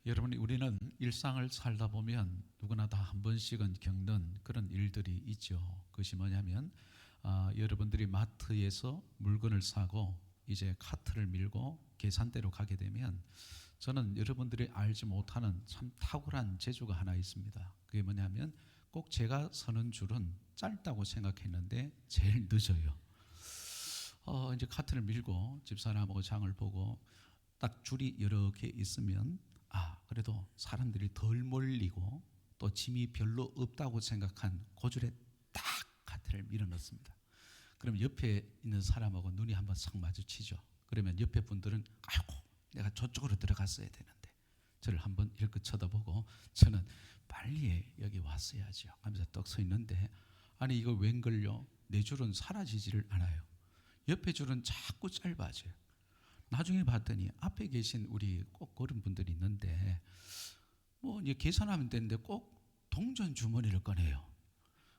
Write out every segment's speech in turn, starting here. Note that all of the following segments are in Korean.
여러분, 우리는 일상을 살다 보면 누구나 다 한 번씩은 겪는 그런 일들이 있죠. 그것이 뭐냐면 여러분들이 마트에서 물건을 사고 이제 카트를 밀고 계산대로 가게 되면, 저는 여러분들이 알지 못하는 참 탁월한 재주가 하나 있습니다. 그게 뭐냐면, 꼭 제가 서는 줄은 짧다고 생각했는데 제일 늦어요. 이제 카트를 밀고 집사람하고 장을 보고 딱 줄이 여러 개 있으면, 그래도 사람들이 덜 몰리고 또 짐이 별로 없다고 생각한 그 줄에 딱 카트를 밀어 넣습니다. 그럼 옆에 있는 사람하고 눈이 한번 싹 마주치죠. 그러면 옆에 분들은 아이고, 내가 저쪽으로 들어갔어야 되는데, 저를 한번 이렇게 쳐다보고, 저는 빨리 여기 왔어야죠 하면서 떡 서 있는데, 아니 이거 웬걸요? 내 줄은 사라지지를 않아요. 옆에 줄은 자꾸 짧아져요. 나중에 봤더니 앞에 계신 우리 꼭 그런 분들이 있는데, 뭐 이제 계산하면 되는데 꼭 동전 주머니를 꺼내요.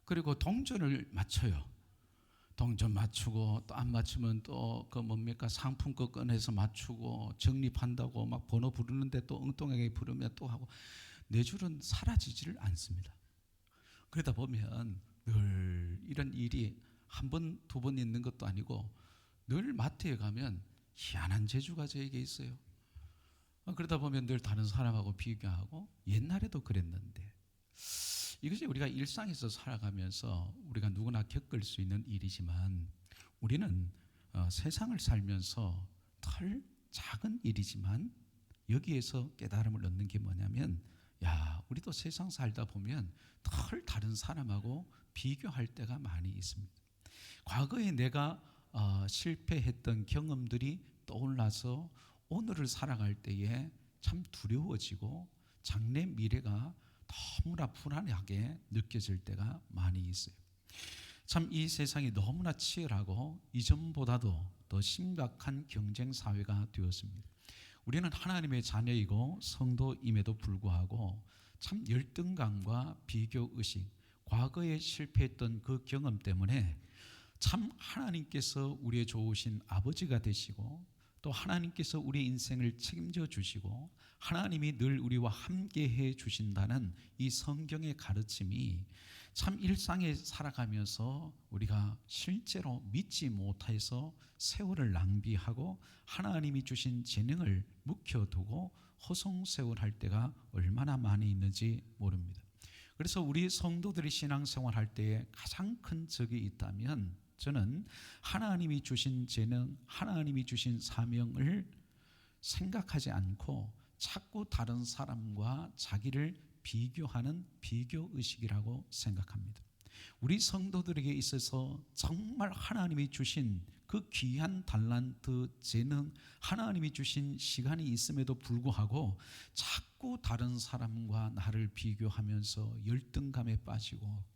그리고 동전을 맞춰요. 동전 맞추고 또 안 맞추면 또 그 뭡니까, 상품권 꺼내서 맞추고 적립한다고 막 번호 부르는데 또 엉뚱하게 부르면 또 하고, 내 줄은 사라지지를 않습니다. 그러다 보면 늘 이런 일이 한 번, 두 번 있는 것도 아니고, 늘 마트에 가면 희한한 재주가 저에게 있어요. 그러다 보면 늘 다른 사람하고 비교하고, 옛날에도 그랬는데, 이것이 우리가 일상에서 살아가면서 우리가 누구나 겪을 수 있는 일이지만, 우리는 세상을 살면서 덜 작은 일이지만 여기에서 깨달음을 얻는 게 뭐냐면, 우리도 세상 살다 보면 덜 다른 사람하고 비교할 때가 많이 있습니다. 과거에 내가 실패했던 경험들이 떠올라서 오늘을 살아갈 때에 참 두려워지고 장래 미래가 너무나 불안하게 느껴질 때가 많이 있어요. 참 이 세상이 너무나 치열하고 이전보다도 더 심각한 경쟁 사회가 되었습니다. 우리는 하나님의 자녀이고 성도임에도 불구하고 참 열등감과 비교의식, 과거에 실패했던 그 경험 때문에 참 하나님께서 우리의 좋으신 아버지가 되시고, 또 하나님께서 우리 인생을 책임져 주시고 하나님이 늘 우리와 함께 해 주신다는 이 성경의 가르침이 참 일상에 살아가면서 우리가 실제로 믿지 못해서 세월을 낭비하고 하나님이 주신 재능을 묵혀두고 허송세월할 때가 얼마나 많이 있는지 모릅니다. 그래서 우리 성도들이 신앙생활할 때에 가장 큰 적이 있다면, 저는 하나님이 주신 재능, 하나님이 주신 사명을 생각하지 않고 자꾸 다른 사람과 자기를 비교하는 비교의식이라고 생각합니다. 우리 성도들에게 있어서 정말 하나님이 주신 그 귀한 달란트, 재능, 하나님이 주신 시간이 있음에도 불구하고 자꾸 다른 사람과 나를 비교하면서 열등감에 빠지고,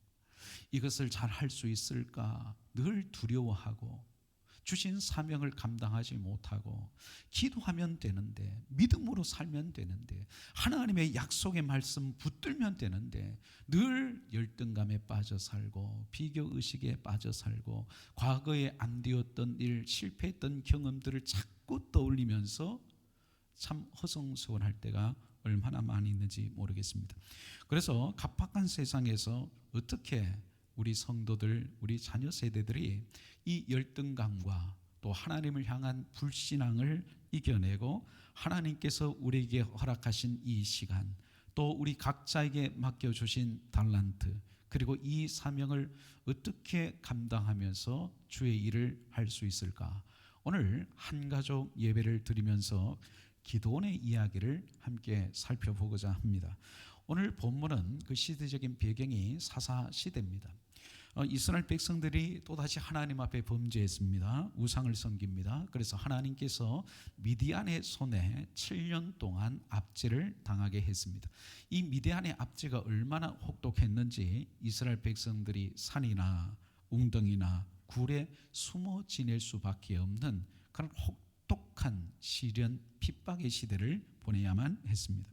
이것을 잘 할 수 있을까 늘 두려워하고, 주신 사명을 감당하지 못하고, 기도하면 되는데, 믿음으로 살면 되는데, 하나님의 약속의 말씀 붙들면 되는데 늘 열등감에 빠져 살고 비교의식에 빠져 살고, 과거에 안 되었던 일, 실패했던 경험들을 자꾸 떠올리면서 참 허송세월할 때가 얼마나 많이 있는지 모르겠습니다. 그래서 각박한 세상에서 어떻게 우리 성도들, 우리 자녀 세대들이 이 열등감과 또 하나님을 향한 불신앙을 이겨내고, 하나님께서 우리에게 허락하신 이 시간, 또 우리 각자에게 맡겨주신 달란트, 그리고 이 사명을 어떻게 감당하면서 주의 일을 할 수 있을까? 오늘 한가족 예배를 드리면서 기도원의 이야기를 함께 살펴보고자 합니다. 오늘 본문은 그 시대적인 배경이 사사 시대입니다. 이스라엘 백성들이 또다시 하나님 앞에 범죄했습니다. 우상을 섬깁니다. 그래서 하나님께서 미디안의 손에 7년 동안 압제를 당하게 했습니다. 이 미디안의 압제가 얼마나 혹독했는지 이스라엘 백성들이 산이나 웅덩이나 굴에 숨어 지낼 수밖에 없는 그런 혹독한 시련, 핍박의 시대를 보내야만 했습니다.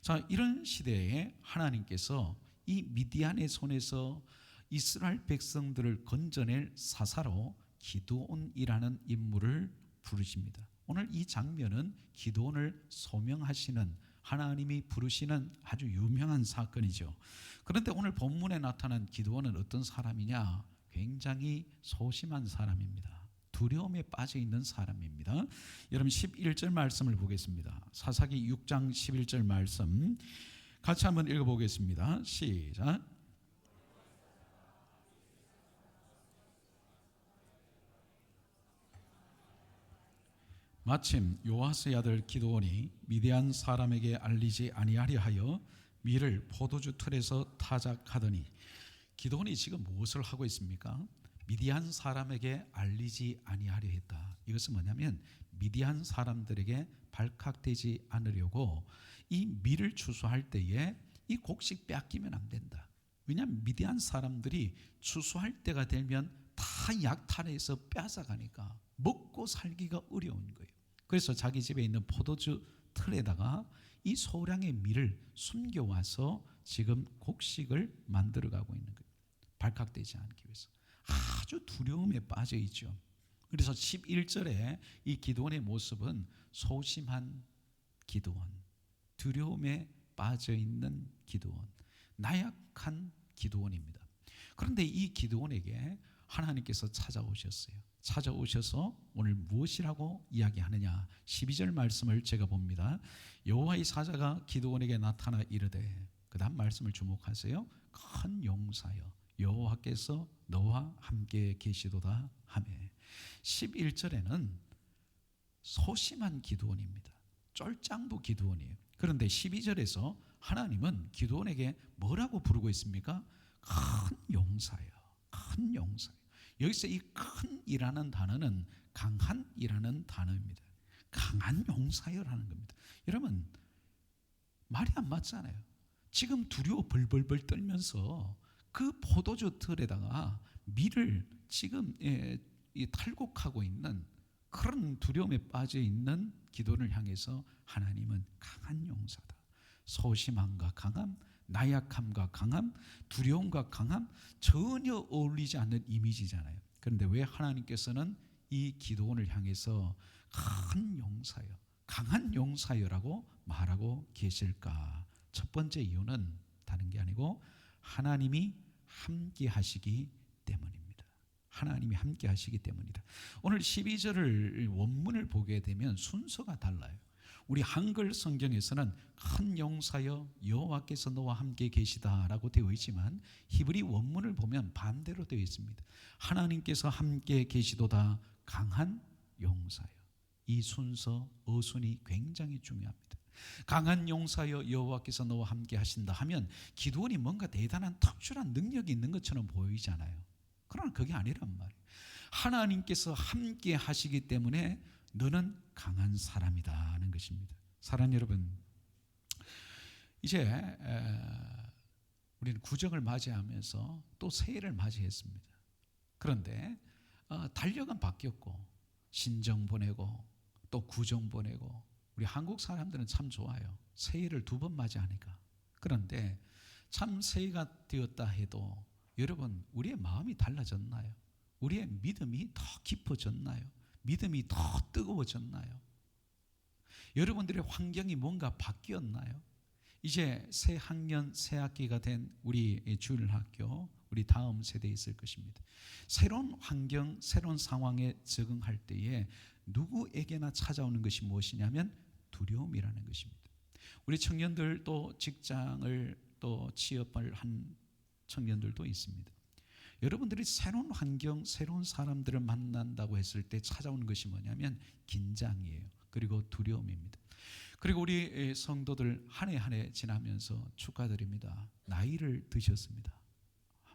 자, 이런 시대에 하나님께서 이 미디안의 손에서 이스라엘 백성들을 건져낼 사사로 기드온이라는 인물을 부르십니다. 오늘 이 장면은 기드온을 소명하시는 하나님이 부르시는 아주 유명한 사건이죠. 그런데 오늘 본문에 나타난 기드온은 어떤 사람이냐? 굉장히 소심한 사람입니다. 두려움에 빠져 있는 사람입니다. 여러분 11절 말씀을 보겠습니다. 사사기 6장 11절 말씀 같이 한번 읽어보겠습니다. 시작. 마침 요아스의 아들 기드온이 미디안 사람에게 알리지 아니하려 하여 밀을 포도주 틀에서 타작하더니, 기드온이 지금 무엇을 하고 있습니까? 미디안 사람에게 알리지 아니하려 했다. 이것은 뭐냐면 미디안 사람들에게 발각되지 않으려고 이 밀을 추수할 때에 이 곡식 빼앗기면 안 된다. 왜냐하면 미디안 사람들이 추수할 때가 되면 다 약탈해서 빼앗아가니까 먹고 살기가 어려운 거예요. 그래서 자기 집에 있는 포도주 틀에다가 이 소량의 밀을 숨겨와서 지금 곡식을 만들어가고 있는 거예요. 발각되지 않기 위해서. 아주 두려움에 빠져 있죠. 그래서 11절에 이 기드온의 모습은 소심한 기드온, 두려움에 빠져 있는 기드온, 나약한 기드온입니다. 그런데 이 기드온에게 하나님께서 찾아오셔서 오늘 무엇이라고 이야기하느냐? 12절 말씀을 제가 봅니다. 여호와의 사자가 기드온에게 나타나 이르되, 그 다음 말씀을 주목하세요. 큰 용사여 여호와께서 너와 함께 계시도다 하며. 11절에는 소심한 기드온입니다. 쫄짱부 기드온이에요. 그런데 12절에서 하나님은 기드온에게 뭐라고 부르고 있습니까? 큰 용사여, 큰 용사여. 여기서 이 큰이라는 단어는 강한이라는 단어입니다. 강한 용사여라는 겁니다. 여러분 말이 안 맞잖아요. 지금 두려워 벌벌벌 떨면서 그 포도주 틀에다가 밀을 지금 탈곡하고 있는 그런 두려움에 빠져 있는 기도를 향해서 하나님은 강한 용사다. 소심함과 강함, 나약함과 강함, 두려움과 강함 전혀 어울리지 않는 이미지잖아요. 그런데 왜 하나님께서는 이 기드온을 향해서 큰 용사여, 강한 용사여라고 말하고 계실까? 첫 번째 이유는 다른 게 아니고 하나님이 함께 하시기 때문입니다. 하나님이 함께 하시기 때문이다. 오늘 12절을 원문을 보게 되면 순서가 달라요. 우리 한글 성경에서는 큰 용사여 여호와께서 너와 함께 계시다라고 되어 있지만 히브리 원문을 보면 반대로 되어 있습니다. 하나님께서 함께 계시도다 강한 용사여. 이 순서 어순이 굉장히 중요합니다. 강한 용사여 여호와께서 너와 함께 하신다 하면 기드온이 뭔가 대단한 특출한 능력이 있는 것처럼 보이잖아요. 그러나 그게 아니란 말이에요. 하나님께서 함께 하시기 때문에 너는 강한 사람이다 하는 것입니다. 사랑하는 여러분, 이제 우리는 구정을 맞이하면서 또 새해를 맞이했습니다. 그런데 달력은 바뀌었고 신정 보내고 또 구정 보내고 우리 한국 사람들은 참 좋아요. 새해를 2번 맞이하니까. 그런데 참 새해가 되었다 해도 여러분 우리의 마음이 달라졌나요? 우리의 믿음이 더 깊어졌나요? 믿음이 더 뜨거워졌나요? 여러분들의 환경이 뭔가 바뀌었나요? 이제 새 학년, 새 학기가 된 우리 주일학교, 우리 다음 세대에 있을 것입니다. 새로운 환경, 새로운 상황에 적응할 때에 누구에게나 찾아오는 것이 무엇이냐면 두려움이라는 것입니다. 우리 청년들 또 직장을 또 취업을 한 청년들도 있습니다. 여러분들이 새로운 환경, 새로운 사람들을 만난다고 했을 때 찾아오는 것이 뭐냐면 긴장이에요. 그리고 두려움입니다. 그리고 우리 성도들 한 해 한 해 지나면서 축하드립니다. 나이를 드셨습니다.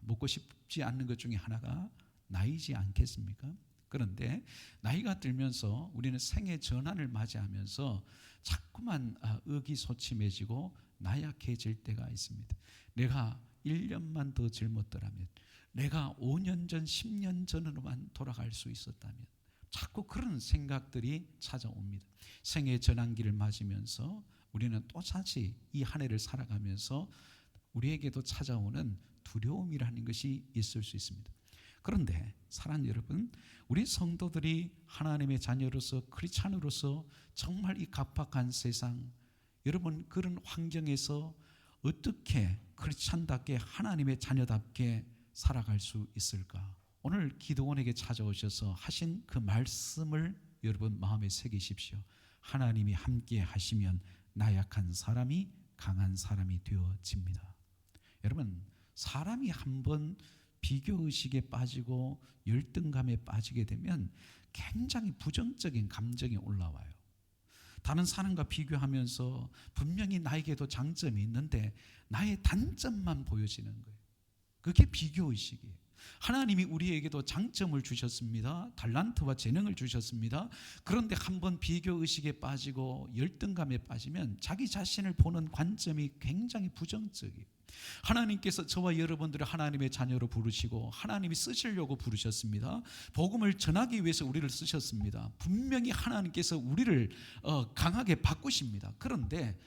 먹고 싶지 않는 것 중에 하나가 나이지 않겠습니까? 그런데 나이가 들면서 우리는 생애 전환을 맞이하면서 자꾸만 의기소침해지고 나약해질 때가 있습니다. 내가 1년만 더 젊었더라면, 내가 5년 전, 10년 전으로만 돌아갈 수 있었다면, 자꾸 그런 생각들이 찾아옵니다. 생애 전환기를 맞으면서 우리는 또다시 이 한 해를 살아가면서 우리에게도 찾아오는 두려움이라는 것이 있을 수 있습니다. 그런데 사랑하는 여러분, 우리 성도들이 하나님의 자녀로서 크리스찬으로서 정말 이 각박한 세상, 여러분 그런 환경에서 어떻게 크리스찬답게 하나님의 자녀답게 살아갈 수 있을까? 오늘 기도원에게 찾아오셔서 하신 그 말씀을 여러분 마음에 새기십시오. 하나님이 함께 하시면 나약한 사람이 강한 사람이 되어집니다. 여러분 사람이 한번 비교의식에 빠지고 열등감에 빠지게 되면 굉장히 부정적인 감정이 올라와요. 다른 사람과 비교하면서 분명히 나에게도 장점이 있는데 나의 단점만 보여지는 거예요. 그게 비교의식이에요. 하나님이 우리에게도 장점을 주셨습니다. 달란트와 재능을 주셨습니다. 그런데 한번 비교의식에 빠지고 열등감에 빠지면 자기 자신을 보는 관점이 굉장히 부정적이에요. 하나님께서 저와 여러분들을 하나님의 자녀로 부르시고 하나님이 쓰시려고 부르셨습니다. 복음을 전하기 위해서 우리를 쓰셨습니다. 분명히 하나님께서 우리를 강하게 바꾸십니다. 그런데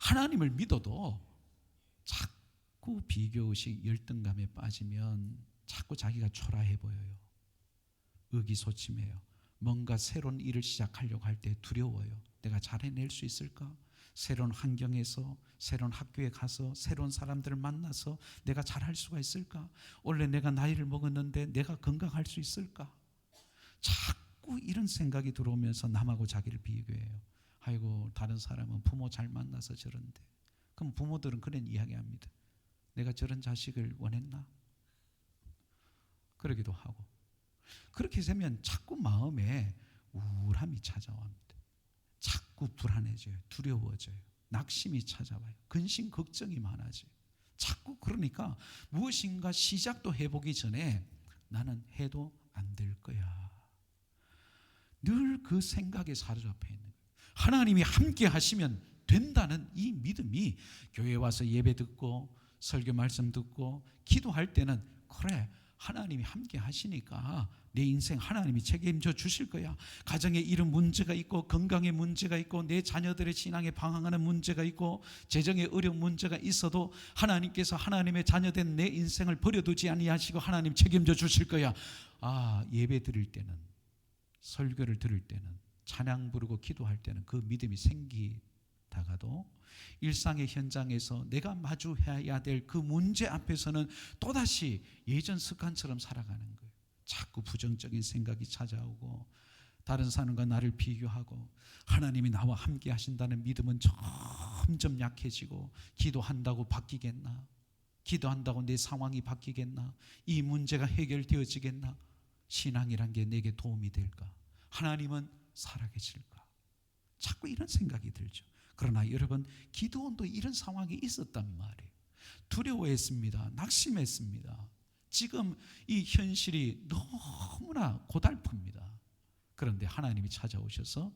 하나님을 믿어도 자꾸 비교의식 열등감에 빠지면 자꾸 자기가 초라해 보여요. 의기소침해요. 뭔가 새로운 일을 시작하려고 할 때 두려워요. 내가 잘 해낼 수 있을까? 새로운 환경에서 새로운 학교에 가서 새로운 사람들을 만나서 내가 잘할 수가 있을까? 원래 내가 나이를 먹었는데 내가 건강할 수 있을까? 자꾸 이런 생각이 들어오면서 남하고 자기를 비교해요. 아이고 다른 사람은 부모 잘 만나서 저런데. 그럼 부모들은 그런 이야기합니다. 내가 저런 자식을 원했나? 그러기도 하고. 그렇게 되면 자꾸 마음에 우울함이 찾아옵니다. 자꾸 불안해져요. 두려워져요. 낙심이 찾아와요. 근심 걱정이 많아져요. 자꾸 그러니까 무엇인가 시작도 해보기 전에 나는 해도 안 될 거야. 늘 그 생각에 사로잡혀 있는 거예요. 하나님이 함께 하시면 된다는 이 믿음이 교회에 와서 예배 듣고 설교 말씀 듣고 기도할 때는 그래 하나님이 함께 하시니까 내 인생 하나님이 책임져 주실 거야. 가정에 이런 문제가 있고 건강에 문제가 있고 내 자녀들의 신앙에 방황하는 문제가 있고 재정에 어려운 문제가 있어도 하나님께서 하나님의 자녀된 내 인생을 버려두지 아니하시고 하나님 책임져 주실 거야. 예배 드릴 때는 설교를 들을 때는 찬양 부르고 기도할 때는 그 믿음이 생기다가도 일상의 현장에서 내가 마주해야 될 그 문제 앞에서는 또다시 예전 습관처럼 살아가는 거예요. 자꾸 부정적인 생각이 찾아오고 다른 사람과 나를 비교하고 하나님이 나와 함께 하신다는 믿음은 점점 약해지고 기도한다고 바뀌겠나? 기도한다고 내 상황이 바뀌겠나? 이 문제가 해결되어지겠나? 신앙이란 게 내게 도움이 될까? 하나님은 살아계실까? 자꾸 이런 생각이 들죠. 그러나 여러분 기도원도 이런 상황이 있었단 말이에요. 두려워했습니다. 낙심했습니다. 지금 이 현실이 너무나 고달픕니다. 그런데 하나님이 찾아오셔서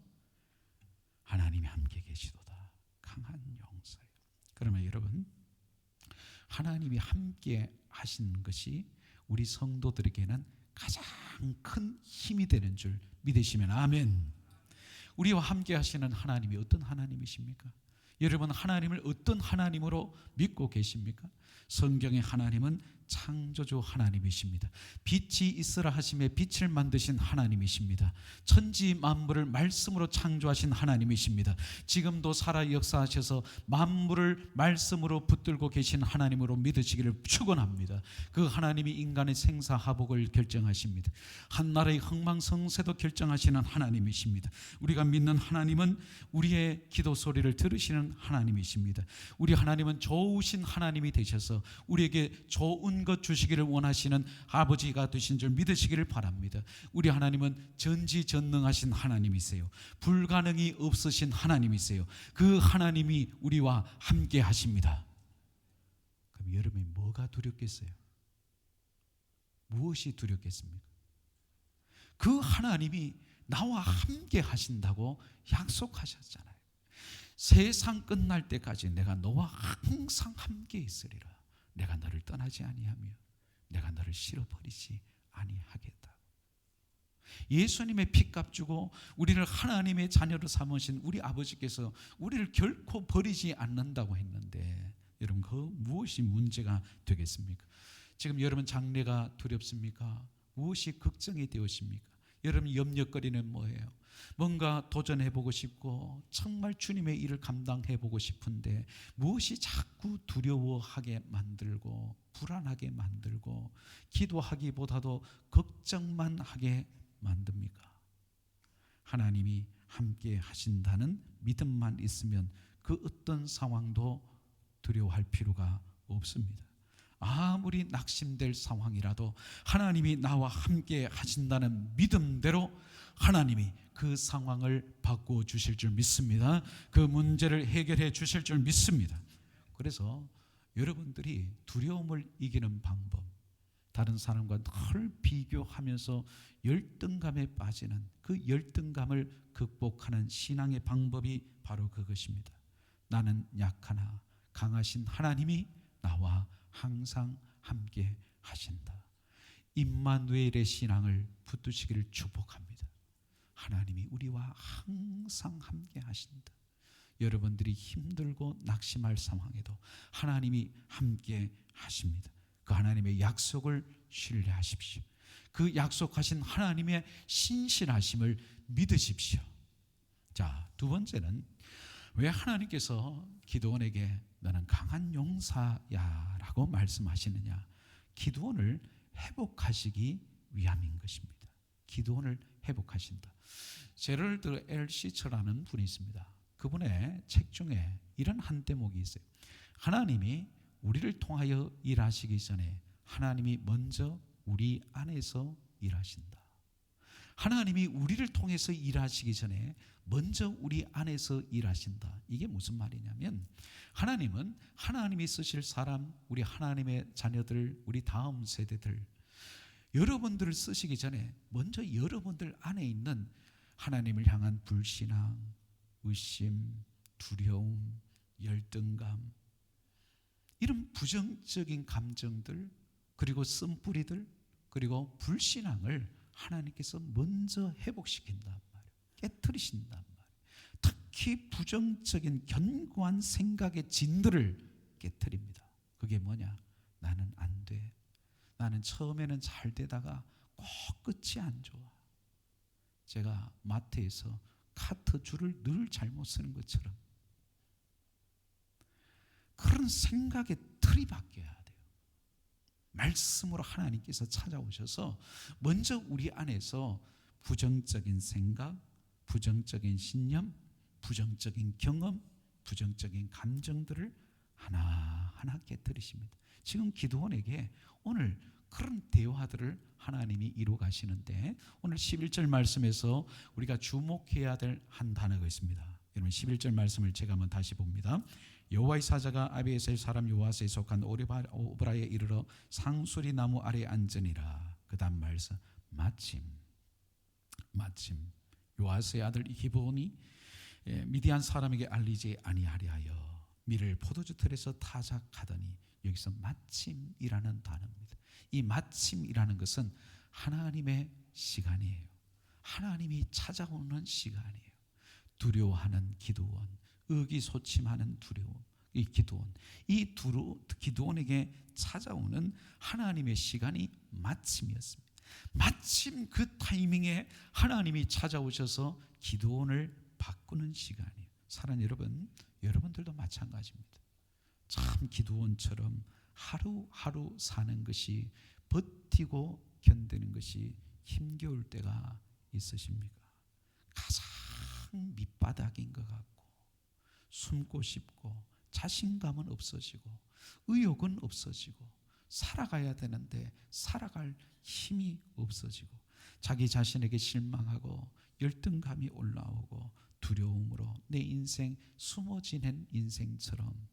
하나님이 함께 계시도다. 강한 용서예요. 그러면 여러분 하나님이 함께 하시는 것이 우리 성도들에게는 가장 큰 힘이 되는 줄 믿으시면 아멘. 우리와 함께 하시는 하나님이 어떤 하나님이십니까? 여러분 하나님을 어떤 하나님으로 믿고 계십니까? 성경의 하나님은 창조주 하나님이십니다. 빛이 있으라 하심에 빛을 만드신 하나님이십니다. 천지 만물을 말씀으로 창조하신 하나님이십니다. 지금도 살아 역사하셔서 만물을 말씀으로 붙들고 계신 하나님으로 믿으시기를 축원합니다. 그 하나님이 인간의 생사하복을 결정하십니다. 한나라의 흥망성쇠도 결정하시는 하나님이십니다. 우리가 믿는 하나님은 우리의 기도 소리를 들으시는 하나님이십니다. 우리 하나님은 좋으신 하나님이 되셔서 우리에게 좋은 것 주시기를 원하시는 아버지가 되신 줄 믿으시기를 바랍니다. 우리 하나님은 전지전능하신 하나님이세요. 불가능이 없으신 하나님이세요. 그 하나님이 우리와 함께 하십니다. 그럼 여러분이 뭐가 두렵겠어요? 무엇이 두렵겠습니까? 그 하나님이 나와 함께 하신다고 약속하셨잖아요. 세상 끝날 때까지 내가 너와 항상 함께 있으리라. 내가 너를 떠나지 아니하며 내가 너를 싫어버리지 아니하겠다. 예수님의 피값 주고 우리를 하나님의 자녀로 삼으신 우리 아버지께서 우리를 결코 버리지 않는다고 했는데 여러분 그 무엇이 문제가 되겠습니까? 지금 여러분 장래가 두렵습니까? 무엇이 걱정이 되십니까? 여러분 염려거리는 뭐예요? 뭔가 도전해보고 싶고 정말 주님의 일을 감당해보고 싶은데 무엇이 자꾸 두려워하게 만들고 불안하게 만들고 기도하기보다도 걱정만 하게 만듭니까? 하나님이 함께 하신다는 믿음만 있으면 그 어떤 상황도 두려워할 필요가 없습니다. 아무리 낙심될 상황이라도 하나님이 나와 함께 하신다는 믿음대로 하나님이 그 상황을 바꾸어 주실 줄 믿습니다. 그 문제를 해결해 주실 줄 믿습니다. 그래서 여러분들이 두려움을 이기는 방법, 다른 사람과 늘 비교하면서 열등감에 빠지는 그 열등감을 극복하는 신앙의 방법이 바로 그것입니다. 나는 약하나 강하신 하나님이 나와 항상 함께 하신다. 임마누엘의 신앙을 붙드시기를 축복합니다. 하나님이 우리와 항상 함께 하신다. 여러분들이 힘들고 낙심할 상황에도 하나님이 함께 하십니다. 그 하나님의 약속을 신뢰하십시오. 그 약속하신 하나님의 신실하심을 믿으십시오. 자, 두 번째는 왜 하나님께서 기드온에게 너는 강한 용사야 라고 말씀하시느냐? 기드온을 회복하시기 위함인 것입니다. 기드온을 회복하신다. 제럴드 엘 시처라는 분이 있습니다. 그분의 책 중에 이런 한 대목이 있어요. 하나님이 우리를 통하여 일하시기 전에 하나님이 먼저 우리 안에서 일하신다. 하나님이 우리를 통해서 일하시기 전에 먼저 우리 안에서 일하신다. 이게 무슨 말이냐면 하나님은 하나님이 쓰실 사람, 우리 하나님의 자녀들, 우리 다음 세대들, 여러분들을 쓰시기 전에 먼저 여러분들 안에 있는 하나님을 향한 불신앙, 의심, 두려움, 열등감, 이런 부정적인 감정들, 그리고 쓴뿌리들, 그리고 불신앙을 하나님께서 먼저 회복시킨단 말이에요. 깨트리신단 말이에요. 특히 부정적인 견고한 생각의 진들을 깨트립니다. 그게 뭐냐? 나는 안 돼. 나는 처음에는 잘 되다가 꼭 끝이 안 좋아. 제가 마트에서 카트 줄을 늘 잘못 쓰는 것처럼 그런 생각의 틀이 바뀌어야 돼요. 말씀으로 하나님께서 찾아오셔서 먼저 우리 안에서 부정적인 생각, 부정적인 신념, 부정적인 경험, 부정적인 감정들을 하나하나 깨뜨리십니다. 지금 기드온에게 오늘 그런 대화들을 하나님이 이루어 가시는데 오늘 11절 말씀에서 우리가 주목해야 될 한 단어가 있습니다. 여러분 11절 말씀을 제가 한번 다시 봅니다. 여호와의 사자가 아비에셀 사람 요아스에 속한 오브라에 이르러 상수리 나무 아래 앉으니라. 그 다음 말씀 마침 요아스의 아들 기브온이 미디안 사람에게 알리지 아니하려 하여 밀을 포도주 틀에서 타작하더니 여기서 마침이라는 단어입니다. 이 마침이라는 것은 하나님의 시간이에요. 하나님이 찾아오는 시간이에요. 두려워하는 기드온, 의기소침하는 두려움, 이 기드온, 이 기드온에게 찾아오는 하나님의 시간이 마침이었습니다. 마침 그 타이밍에 하나님이 찾아오셔서 기드온을 바꾸는 시간이에요. 사랑하는 여러분, 여러분들도 마찬가지입니다. 참 기드온처럼 하루하루 사는 것이, 버티고 견디는 것이 힘겨울 때가 있으십니까? 가장 밑바닥인 것 같고 숨고 싶고 자신감은 없어지고 의욕은 없어지고 살아가야 되는데 살아갈 힘이 없어지고 자기 자신에게 실망하고 열등감이 올라오고 두려움으로 내 인생 숨어 지낸 인생처럼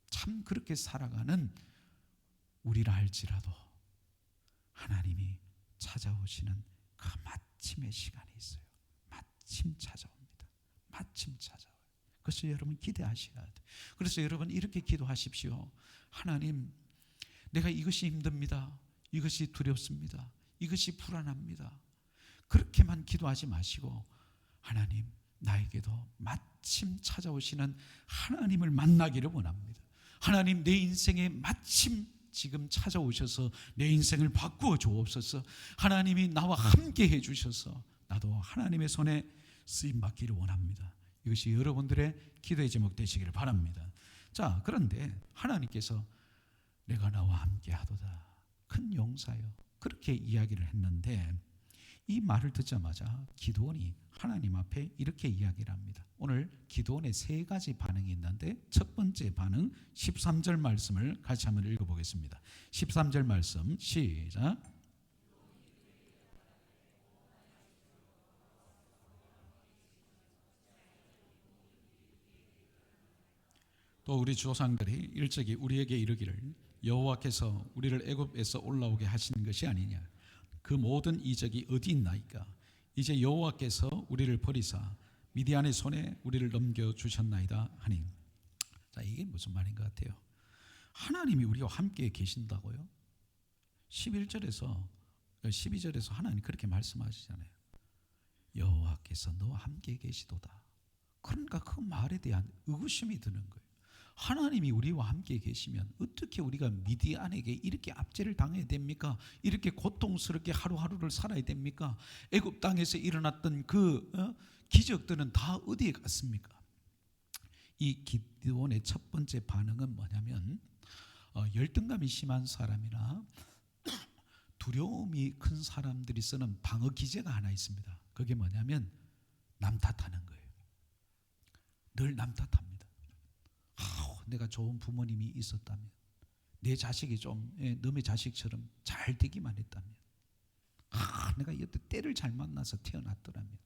참 그렇게 살아가는 우리라 할지라도 하나님이 찾아오시는 그 마침의 시간이 있어요. 마침 찾아옵니다. 마침 찾아와요. 그래서 여러분 기대하셔야 돼요. 그래서 여러분 이렇게 기도하십시오. 하나님, 내가 이것이 힘듭니다. 이것이 두렵습니다. 이것이 불안합니다. 그렇게만 기도하지 마시고 하나님, 나에게도 마침 찾아오시는 하나님을 만나기를 원합니다. 하나님, 내 인생에 마침 지금 찾아오셔서 내 인생을 바꾸어 주옵소서. 하나님이 나와 함께 해주셔서 나도 하나님의 손에 쓰임 받기를 원합니다. 이것이 여러분들의 기도의 제목 되시기를 바랍니다. 자, 그런데 하나님께서 내가 나와 함께 하도다, 큰 용사여, 그렇게 이야기를 했는데 이 말을 듣자마자 기드온이 하나님 앞에 이렇게 이야기를 합니다. 오늘 기드온의 세 가지 반응이 있는데 첫 번째 반응 13절 말씀을 같이 한번 읽어보겠습니다. 13절 말씀 시작. 또 우리 조상들이 일찍이 우리에게 이르기를 여호와께서 우리를 애굽에서 올라오게 하신 것이 아니냐, 그 모든 이적이 어디 있나이까? 이제 여호와께서 우리를 버리사 미디안의 손에 우리를 넘겨주셨나이다 하니. 자, 이게 무슨 말인 것 같아요? 하나님이 우리와 함께 계신다고요? 11절에서 12절에서 하나님 그렇게 말씀하시잖아요. 여호와께서 너와 함께 계시도다. 그러니까 그 말에 대한 의구심이 드는 거예요. 하나님이 우리와 함께 계시면 어떻게 우리가 미디안에게 이렇게 압제를 당해야 됩니까? 이렇게 고통스럽게 하루하루를 살아야 됩니까? 애굽 땅에서 일어났던 그 기적들은 다 어디에 갔습니까? 이 기드온의 첫 번째 반응은 뭐냐면 열등감이 심한 사람이나 두려움이 큰 사람들이 쓰는 방어 기제가 하나 있습니다. 그게 뭐냐면 남 탓하는 거예요. 늘 남 탓합니다. 내가 좋은 부모님이 있었다면, 내 자식이 좀 너의 자식처럼 잘 되기만 했다면, 내가 여태 때를 잘 만나서 태어났더라면,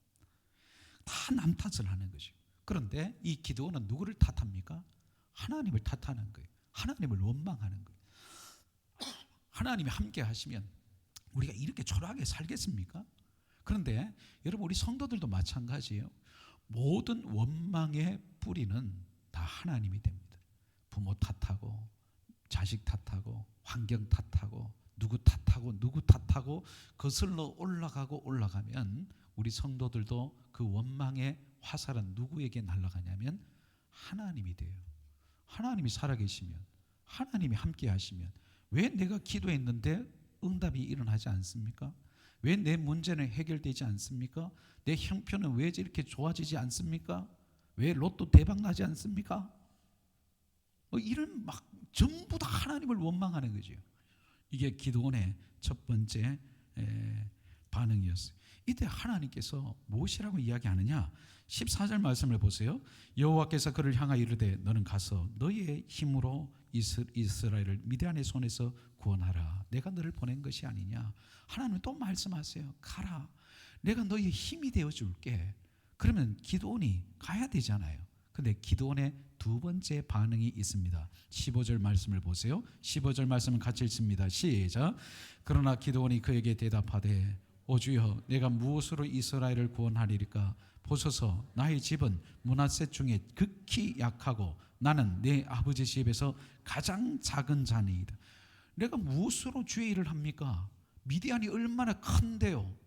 다 남 탓을 하는 거죠. 그런데 이 기드온은 누구를 탓합니까? 하나님을 탓하는 거예요. 하나님을 원망하는 거예요. 하나님이 함께 하시면 우리가 이렇게 초라하게 살겠습니까? 그런데 여러분, 우리 성도들도 마찬가지예요. 모든 원망의 뿌리는 다 하나님이 됩니다. 부모 탓하고 자식 탓하고 환경 탓하고 누구 탓하고 거슬러 올라가면 우리 성도들도 그 원망의 화살은 누구에게 날아가냐면 하나님이 돼요. 하나님이 살아계시면, 하나님이 함께 하시면 왜 내가 기도했는데 응답이 일어나지 않습니까? 왜 내 문제는 해결되지 않습니까? 내 형편은 왜 이렇게 좋아지지 않습니까? 왜 로또 대박 나지 않습니까? 이런 막 전부 다 하나님을 원망하는 거죠. 이게 기드온의 첫 번째 반응이었어요. 이때 하나님께서 무엇이라고 이야기하느냐? 14절 말씀을 보세요. 여호와께서 그를 향하여 이르되 너는 가서 너의 힘으로 이스라엘을 미디안의 손에서 구원하라. 내가 너를 보낸 것이 아니냐. 하나님은 또 말씀하세요. 가라. 내가 너의 힘이 되어줄게. 그러면 기드온이 가야 되잖아요. 근데 기드온의 두 번째 반응이 있습니다. 15절 말씀을 보세요. 15절 말씀은 같이 읽습니다. 시작. 그러나 기드온이 그에게 대답하되 오 주여, 내가 무엇으로 이스라엘을 구원하리까? 보소서, 나의 집은 므낫세 중에 극히 약하고 나는 내 아버지 집에서 가장 작은 자니이다. 내가 무엇으로 주의 일을 합니까? 미디안이 얼마나 큰데요,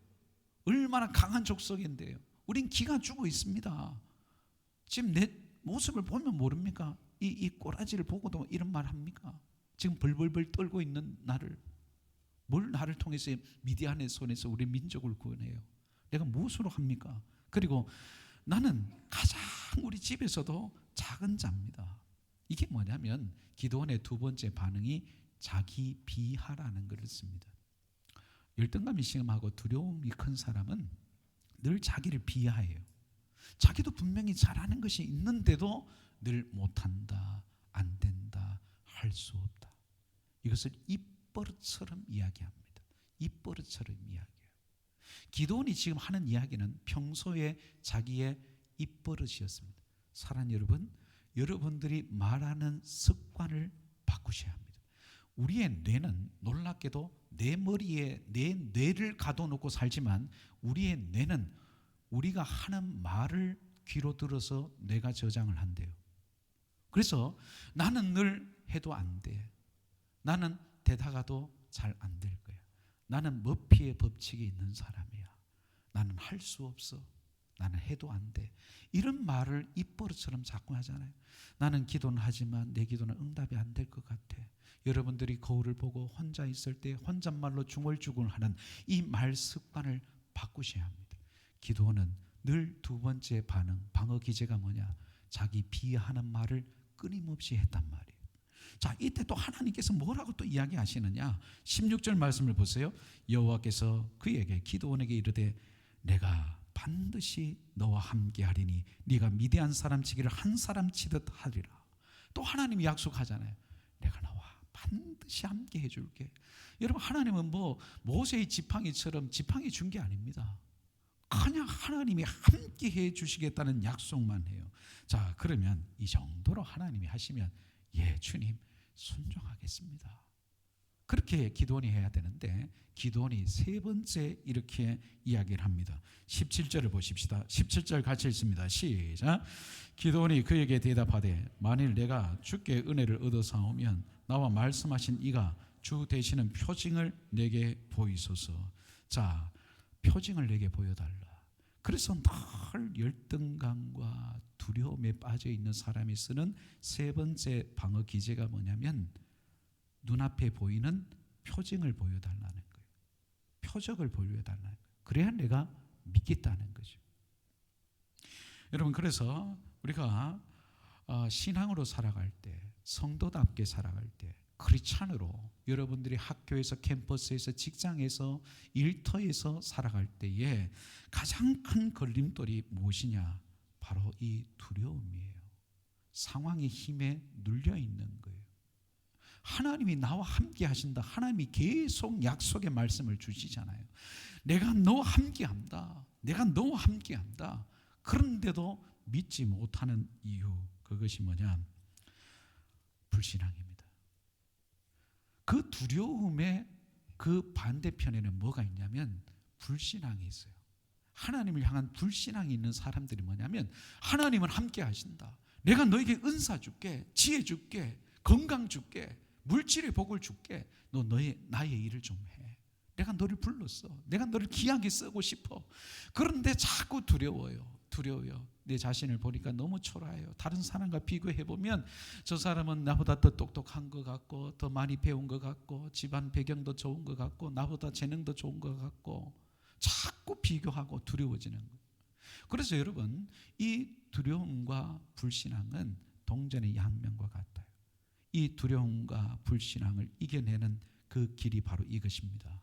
얼마나 강한 족속인데요. 우린 기가 죽어 있습니다. 지금 내 모습을 보면 모릅니까? 이 꼬라지를 보고도 이런 말 합니까? 지금 벌벌벌 떨고 있는 나를, 뭘 나를 통해서 미디안의 손에서 우리 민족을 구원해요? 내가 무엇으로 합니까? 그리고 나는 가장 우리 집에서도 작은 자입니다. 이게 뭐냐면 기드온의 두 번째 반응이 자기 비하라는 것을 씁니다. 열등감이 심하고 두려움이 큰 사람은 늘 자기를 비하해요. 자기도 분명히 잘하는 것이 있는데도 늘 못한다, 안 된다, 할 수 없다. 이것을 입버릇처럼 이야기합니다. 입버릇처럼 이야기해요. 기드온이 지금 하는 이야기는 평소에 자기의 입버릇이었습니다. 사랑하는 여러분, 여러분들이 말하는 습관을 바꾸셔야 합니다. 우리의 뇌는 놀랍게도 내 머리에 내 뇌를 가둬놓고 살지만 우리의 뇌는 우리가 하는 말을 귀로 들어서 뇌가 저장을 한대요. 그래서 나는 늘 해도 안 돼. 나는 되다가도 잘 안 될 거야. 나는 머피의 법칙이 있는 사람이야. 나는 할 수 없어. 나는 해도 안 돼. 이런 말을 입버릇처럼 자꾸 하잖아요. 나는 기도는 하지만 내 기도는 응답이 안 될 것 같아. 여러분들이 거울을 보고 혼자 있을 때 혼잣말로 중얼중얼하는 이 말 습관을 바꾸셔야 합니다. 기도는 늘 두 번째 방어 기제가 뭐냐? 자기 비하하는 말을 끊임없이 했단 말이에요. 자, 이때 또 하나님께서 뭐라고 또 이야기하시느냐? 16절 말씀을 보세요. 여호와께서 그에게 기드온에게 이르되 내가 반드시 너와 함께하리니 네가 미디안 사람 치기를 한 사람 치듯 하리라. 또 하나님이 약속하잖아요. 내가 너와 반드시 함께 해줄게. 여러분, 하나님은 뭐 모세의 지팡이처럼 지팡이 준 게 아닙니다. 그냥 하나님이 함께 해주시겠다는 약속만 해요. 자, 그러면 이 정도로 하나님이 하시면 예, 주님 순종하겠습니다. 그렇게 기도원이 해야 되는데 기도원이 세 번째 이렇게 이야기를 합니다. 17절을 보십시다. 17절 같이 읽습니다. 시작. 기도원이 그에게 대답하되 만일 내가 주께 은혜를 얻어 사오면 나와 말씀하신 이가 주 되시는 표징을 내게 보이소서. 자, 표징을 내게 보여달라. 그래서 늘 열등감과 두려움에 빠져 있는 사람이 쓰는 세 번째 방어 기제가 뭐냐면 눈앞에 보이는 표징을 보여달라는 거예요. 표적을 보여달라는 거예요. 그래야 내가 믿겠다는 거죠. 여러분, 그래서 우리가 신앙으로 살아갈 때, 성도답게 살아갈 때, 크리스찬으로 여러분들이 학교에서, 캠퍼스에서, 직장에서, 일터에서 살아갈 때에 가장 큰 걸림돌이 무엇이냐? 바로 이 두려움이에요. 상황의 힘에 눌려 있는 거예요. 하나님이 나와 함께 하신다. 하나님이 계속 약속의 말씀을 주시잖아요. 내가 너와 함께 한다. 내가 너와 함께 한다. 그런데도 믿지 못하는 이유, 그것이 뭐냐? 불신앙입니다. 그 두려움의 그 반대편에는 뭐가 있냐면 불신앙이 있어요. 하나님을 향한 불신앙이 있는 사람들이 뭐냐면 하나님은 함께 하신다. 내가 너에게 은사 줄게, 지혜 줄게, 건강 줄게, 물질의 복을 줄게. 너 나의 일을 좀 해. 내가 너를 불렀어. 내가 너를 귀하게 쓰고 싶어. 그런데 자꾸 두려워요. 내 자신을 보니까 너무 초라해요. 다른 사람과 비교해보면 저 사람은 나보다 더 똑똑한 것 같고 더 많이 배운 것 같고 집안 배경도 좋은 것 같고 나보다 재능도 좋은 것 같고 자꾸 비교하고 두려워지는 거예요. 그래서 여러분, 이 두려움과 불신앙은 동전의 양면과 같아요. 이 두려움과 불신앙을 이겨내는 그 길이 바로 이것입니다.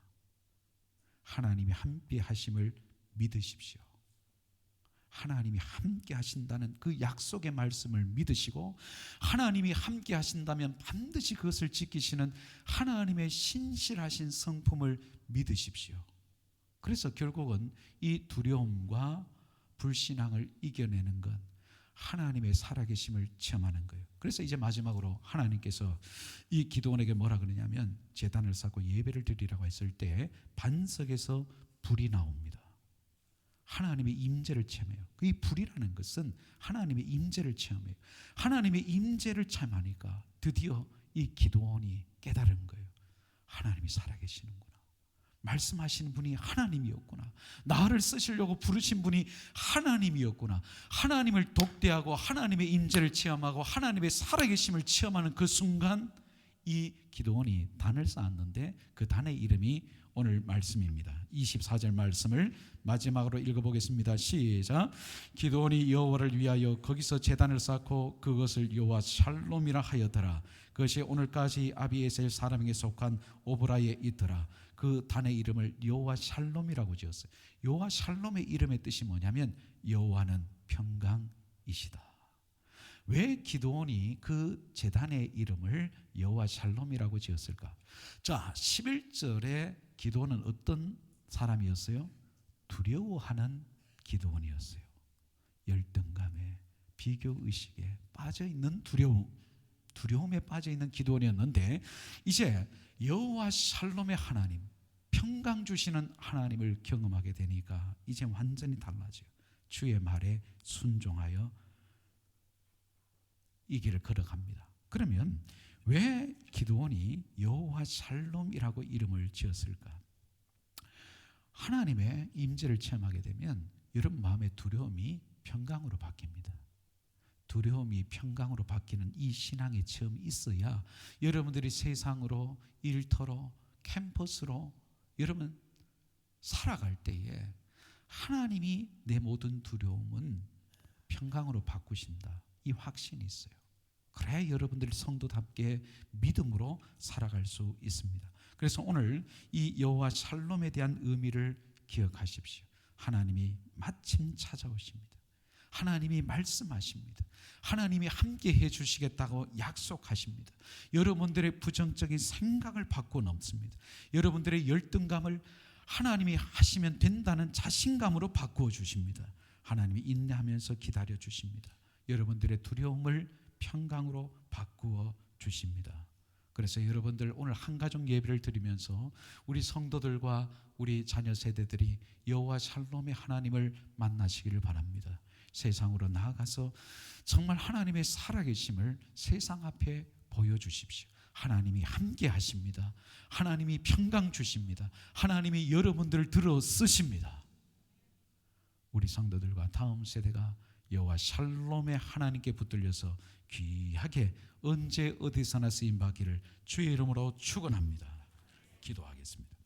하나님이 함께 하심을 믿으십시오. 하나님이 함께 하신다는 그 약속의 말씀을 믿으시고 하나님이 함께 하신다면 반드시 그것을 지키시는 하나님의 신실하신 성품을 믿으십시오. 그래서 결국은 이 두려움과 불신앙을 이겨내는 건 하나님의 살아계심을 체험하는 거예요. 그래서 이제 마지막으로 하나님께서 이 기드온에게 뭐라 그러냐면 제단을 쌓고 예배를 드리라고 했을 때 반석에서 불이 나옵니다. 하나님의 임재를 체험해요. 이 불이라는 것은 하나님의 임재를 체험해요. 하나님의 임재를 체험하니까 드디어 이 기드온이 깨달은 거예요. 하나님이 살아계시는구나. 말씀하시는 분이 하나님이었구나. 나를 쓰시려고 부르신 분이 하나님이었구나. 하나님을 독대하고 하나님의 임재를 체험하고 하나님의 살아계심을 체험하는 그 순간 이 기드온이 단을 쌓았는데 그 단의 이름이 오늘 말씀입니다. 24절 말씀을 마지막으로 읽어보겠습니다. 시작. 기드온이 여호와를 위하여 거기서 제단을 쌓고 그것을 여호와 샬롬이라 하였더라. 그것이 오늘까지 아비에셀 사람에게 속한 오브라에 있더라. 그 단의 이름을 여호와 샬롬이라고 지었어요. 여호와 샬롬의 이름의 뜻이 뭐냐면 여호와는 평강이시다. 왜 기드온이 그 제단의 이름을 여호와 샬롬이라고 지었을까? 자, 11절에 기드온은 어떤 사람이었어요? 두려워하는 기드온이었어요. 열등감에, 비교의식에 빠져있는 두려움에 빠져있는 기드온이었는데 이제 여호와 샬롬의 하나님, 평강 주시는 하나님을 경험하게 되니까 이제 완전히 달라져요. 주의 말에 순종하여 이 길을 걸어갑니다. 그러면 왜 기드온이 여호와 샬롬이라고 이름을 지었을까? 하나님의 임재를 체험하게 되면 여러분 마음의 두려움이 평강으로 바뀝니다. 두려움이 평강으로 바뀌는 이 신앙의 체험이 있어야 여러분들이 세상으로, 일터로, 캠퍼스로 여러분 살아갈 때에 하나님이 내 모든 두려움은 평강으로 바꾸신다. 이 확신이 있어요. 그래야 여러분들 성도답게 믿음으로 살아갈 수 있습니다. 그래서 오늘 이 여호와 샬롬에 대한 의미를 기억하십시오. 하나님이 마침 찾아오십니다. 하나님이 말씀하십니다. 하나님이 함께 해주시겠다고 약속하십니다. 여러분들의 부정적인 생각을 바꿔 넘습니다. 여러분들의 열등감을 하나님이 하시면 된다는 자신감으로 바꾸어 주십니다. 하나님이 인내하면서 기다려 주십니다. 여러분들의 두려움을 평강으로 바꾸어 주십니다. 그래서 여러분들 오늘 한가족 예배를 드리면서 우리 성도들과 우리 자녀 세대들이 여호와 샬롬의 하나님을 만나시기를 바랍니다. 세상으로 나아가서 정말 하나님의 살아계심을 세상 앞에 보여주십시오. 하나님이 함께 하십니다. 하나님이 평강 주십니다. 하나님이 여러분들을 들어 쓰십니다. 우리 성도들과 다음 세대가 여호와 샬롬의 하나님께 붙들려서 귀하게 언제 어디서나 쓰임받기를 주의 이름으로 축원합니다. 기도하겠습니다.